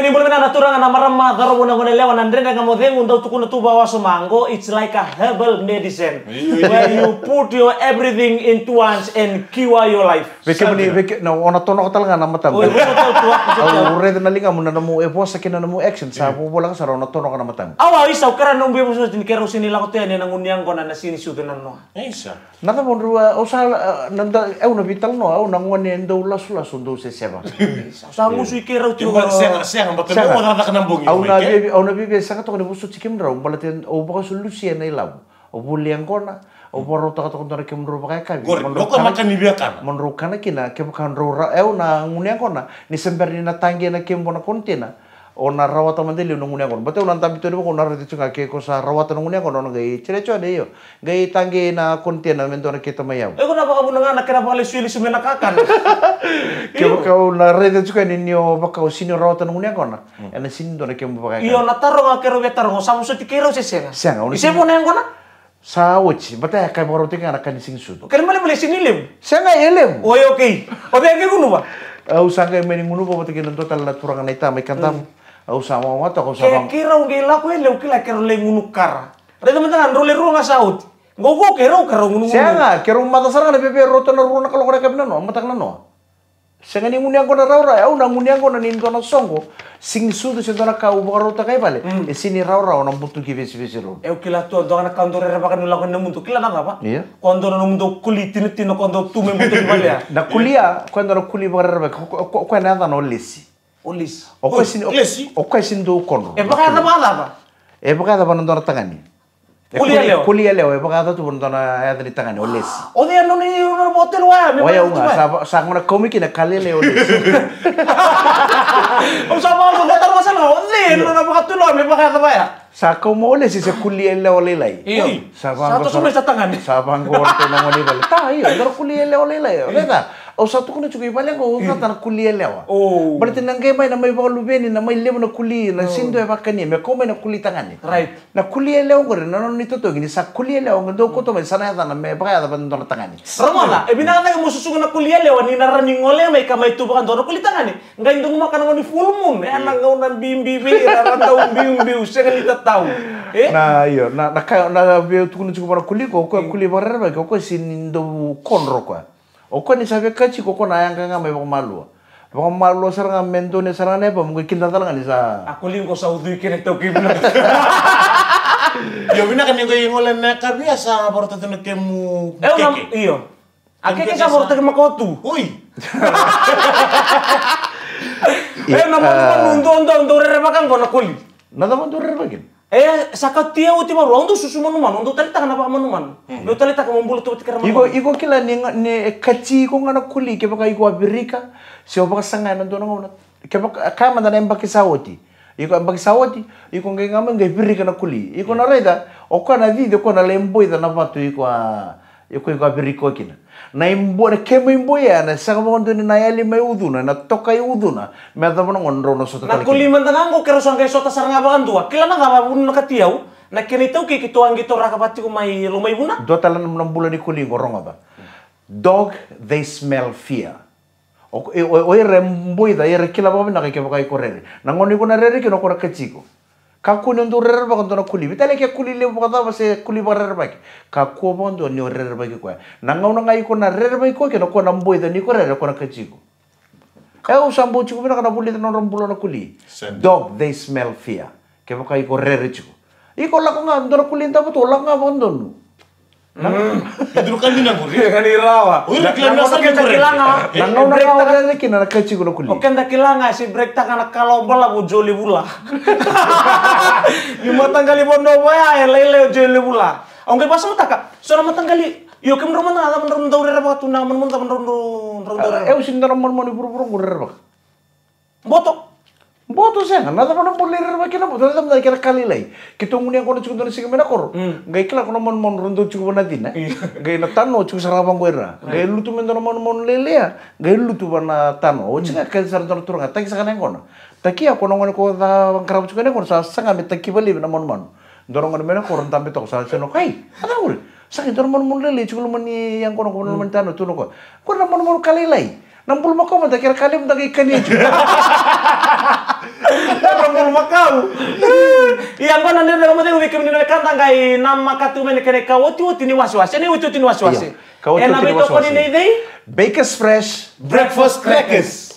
ni boleh na naturang na marama daro bona bona lewan andre na mo deng undau tukuna tu bawa mango. It's like a herbal medicine where you put your everything into once and cure your life. Veke na ona tono katal nga na matam. Oh, Au red na linga muna na mo eposa kina na mo action sa po bola sa ona tono ka na matam. Awa isa kara nung biyo so tin kero sini lako te na ngunyang ko na sini sudan no. Isa. Nada mo rua o sa nanda eu na vital no au na ngone ndo lasu ndo se seba. Sa musu kero tu. Siang betul mo na kanambong. Au na bibi sa ka to ni busu chikim raw balatin o baka solusi na ilaw. O buliang ko na o boro ta to ndara kim ro baka ka. Loko makan ni biakan. Monro kana kina ke kan ro eu na ngunyang ko na ni sember ni na tangi na kim bona kontina. Ona rawata mandeli no ngunyang ko. Bate unan tambi to ko na rete chunga ke ko sa rawata no ngunyang ko no gai cherecho de yo. Gai tangi na kontina mendo na kita mayau. Ko na baka bunanga na kena bale suili sumena kakan. Ke baka na rete chunga ni nyo baka sino rawata no ngunyang ko na. Ena sindo na ke mo baka. Iyo na taro nga kero betaro sa musu ti kero se senga. Senga. Ise mo na ngo na. Sa uci, bata kai boro tinga na kan sing sud. Kere male male sinilem. Senga elem. Oi okay. Obe ke gunu ba? Au sanga meni ngunu ba bata kinan total la turanga na ita mai kantam. Au sama mata ko sama. Kira unge la ko ele ukila kero le ngunu kara. Reda mentan role ruanga saut. Gogo kero ngunu. Senga kero mata saranga na bebe roto na runa kalau kore kabna no mata no. Senga ni ngunyang ko na raura au na ngunyang ko na nindo na songo. Sing sud se dona ka u rota kai vale. E sini raura na butu ki vesi ro. Eu kila tu dona kandore reba kan la ko na muntu kila na ba? Iya. Quando no mundo kulitino tino quando tu me mundo vale. Na kulia quando no kuli ba reba ko na anda no lesi. Olis. O ko sini o ko sini do konro. E baka na ba? E baka da ban dona tangani. Kulia leo e baka tu ban dona ya dari tangani o lesi. O dia no ni no motel wa me. Oya unga sa ngona komiki na kalele o lesi. O sa ba so botar masala o le no na baka tu lo me baka ba ya. Sa ko mo lesi se kulia leo lelai. Iyo. Sa ba to sume sa tangani. Sa ba ngor te na ngoni bale. Ta iyo ndar kulia leo lelai. Leta. O sa tu ko na chuki bale ko na tan kulia leo. Oh. Berarti nang mai na mai ba lubeni na mai leo na kuli na sindo e bakani me ko mai na kuli tangani. Right. Na kulia leo gore na no ni to gini sa kulia leo ndo ko to mai sana na me baka da ban dona tangani. Ramala e binaka na mo susugo na kulia leo ni narani ngole mai kamay tu bakan dona kuli tangani. Ngai ndung makan ngoni full moon e anang ngau bimbi be rarandau bimbi usega ni tatau. Na iyo na be tu kuno chuko kuli ko kuli bara ba ko sinindo konro ko. O ko ni sabe kachi ko na yang nga mai ba malu. Ba malu saranga mendo ne saranga ne ba mo kinda talanga ni sa. Aku ling ko sa udu kene to kibna. Yo bina kan yung ngolen na ka biasa baru tatu na kemu keke. Iyo. Ake ka baru tatu makotu. Uy. Na mo ndo reba kan ko na kuli. Nada mo reba bagin. Saka tia uti baru ndo susu manuman ndo talita kana pa manuman. Ndo talita ka mambulu to tikara manuman. Iko kila ni kachi ko ngana kuli ke baka iko abirika. Si baka sanga na ndo ngona. Ke baka kama na emba kisawoti. Iko emba kisawoti, iko ngai ngama ngai birika na kuli. Iko na reda o kana video ko na lembo ida na patu iko abiriko kina. Na imbo na kemo imbo ya na saka mo ndo na yali mai uduna na tokai uduna. Me da mo ngondro no sota. Na kuli mantangan ko kero sangkai sota saranga bakan tua. Kila na ka bun na katiau. Na kenitau ki kituang gitu rakapati ko mai lumai buna. Do talan 6 bulan ni kuli ngorong ba. Dog they smell fear. O rembo ida ere kila ba na ke ba kai korere. Na ngoni ko na rere ke no ko kachiko. Kaku ndo rere ba ndo na kuli. Bitale ke kuli le ba da ba se kuli ba rere ba. Kaku ba ndo ni rere ba ko. Na ngona ngai ko na rere ba ko ke no ko na mbo ida ni ko rere ko na kachiko. Kau sambo chiko bina kana buli no rombulo na kuli. Dog they smell fear. Ke ba kai ko rere chiko. Iko la ko nga ndo na kuli nda ba to la nga ba ndo. Itu kan dina ko. Kan irawa. Uy reklamo sa ko rere. Nangau na ka rere kina na kachiko na kuli. O kenda kilanga si break ta kana kalau bala bu joli bula. Yung matanggali bondo ba ya lele joli bula. Ang kay pasang taka. So na matanggali yo kem roman na man daw rere ba tuna man man daw. Eu sindara man man buru rere ba. Boto. Boto siya nga, nada mo na muli rere ba kina boto. Nada mo na kina kalilay. Kitong muni ako na chukong doon sige menakor. Gay kila ko naman man rondo chukong natin na. Gay na tano chukong sarabang ko era. Gay luto men naman man lelea. Gay luto ba na tano. O chika kaya sarang doon turang. Taki sa kanang ko na. Taki ako nang ko da karab chukong ko sa sanga mit taki bali na man. Dorong na menakor ang tambi to sa sino kay. Ano uri? Sakit naman mo lele chukong man ni yang ko naman tano tuno ko. Ko naman mo kalilay. Nampul mo ko man kira kalim dagay kanyo. rumah kau. Iya kau nanti dalam mati ubi kami nilai kantang kai nama katu mene kene kau uti ni was-was. Ini uti ni was-was. Kau uti ni was-was. Baker's Fresh Breakfast crackers.